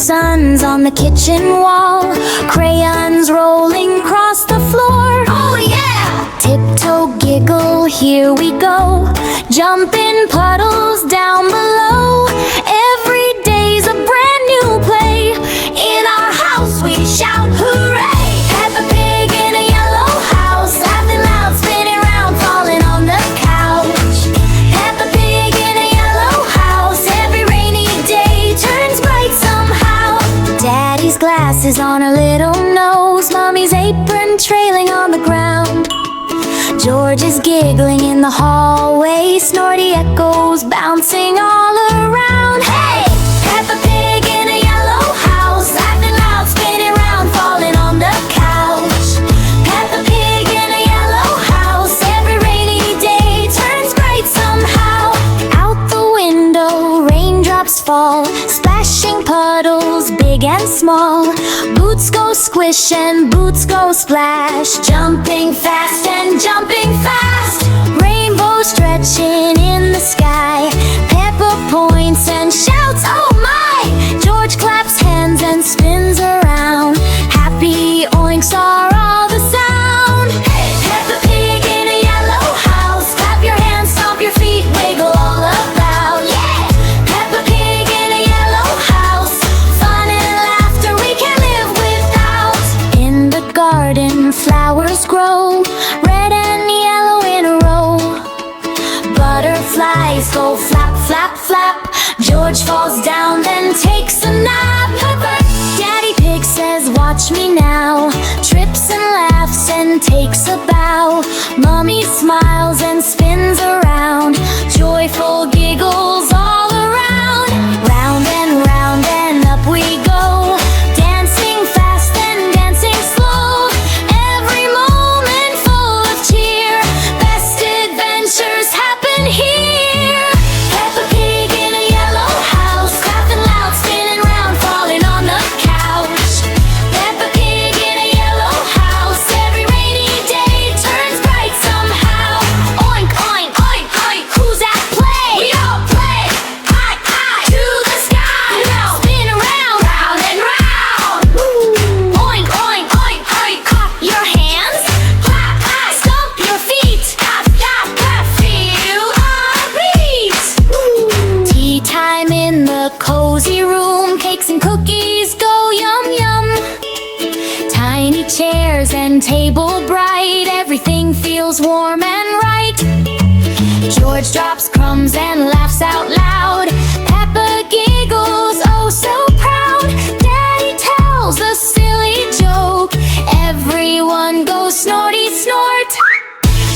suns on the kitchen wall, crayons rolling across the floor. Oh yeah! Tiptoe, giggle, here we go, jump in puddles down below. Every day's a brand new play. In our house we shout hooray! Peppa Pig in a yellow house, laughing loud, spinning round, falling on the couch. Peppa Pig in a yellow house, every rainy day turns bright somehow. Daddy's glasses on her little nose, Mommy's apron trailing on the ground. George is giggling in the hallway, Snorty echoes bouncing all around. Hey! Peppa Pig in a yellow house, laughing loud, spinning round, falling on the couch. Peppa Pig in a yellow house, every rainy day turns bright somehow. Out the window, raindrops fall, splashing puddles big and small. Boots go squish and boots go splash, jumping fast and jumping fast. Rainbow stretching in the sky, Peppa points and shouts, oh my! George claps hands and spins around, happy oinks are all the sound. Hey! Peppa Pig in a yellow house, clap your hands, stomp your feet, wiggle all about. Yeah! Peppa Pig in a yellow house, fun and laughter we can't live without. In the garden flowers grow, red and yellow in a row. Butterflies go flap, flap, flap. George falls down, then takes a nap. Daddy Pig says, watch me now, trips and laughs and takes a bow. Mommy smiles and spins around, joyful giggles all around. Round and up we go, dancing fast and dancing slow. Every moment full of cheer, best adventures happen here. Peppa Pig in a yellow house, laughing loud, spinning round, falling on the couch. Peppa Pig in a yellow house, every rainy day turns bright somehow. Oink, oink, oink, oink, who's at play? We all play, high, high, to the sky. Now spin around, round and round. Oink, oink, oink, oink, clap your hands, clap, clap, stomp your feet, clap, clap, clap, feel our beat. Tea time in the cozy room, cakes and cookies go yum yum. Tiny chairs and table bright, everything feels warm and right. George drops crumbs and laughs out loud, Peppa giggles oh so proud. Daddy tells a silly joke, everyone goes snorty snort.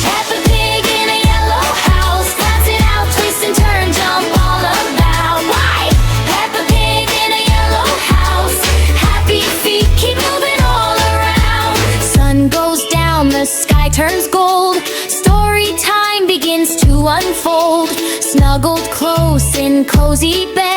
Peppa Pig in a yellow house, glancing out, twist and turn, jump all about. Why? Peppa Pig in a yellow house, happy feet keep moving all around. Sun goes down, the sky turns gold, story time begins to unfold. Snuggled close in cozy bed,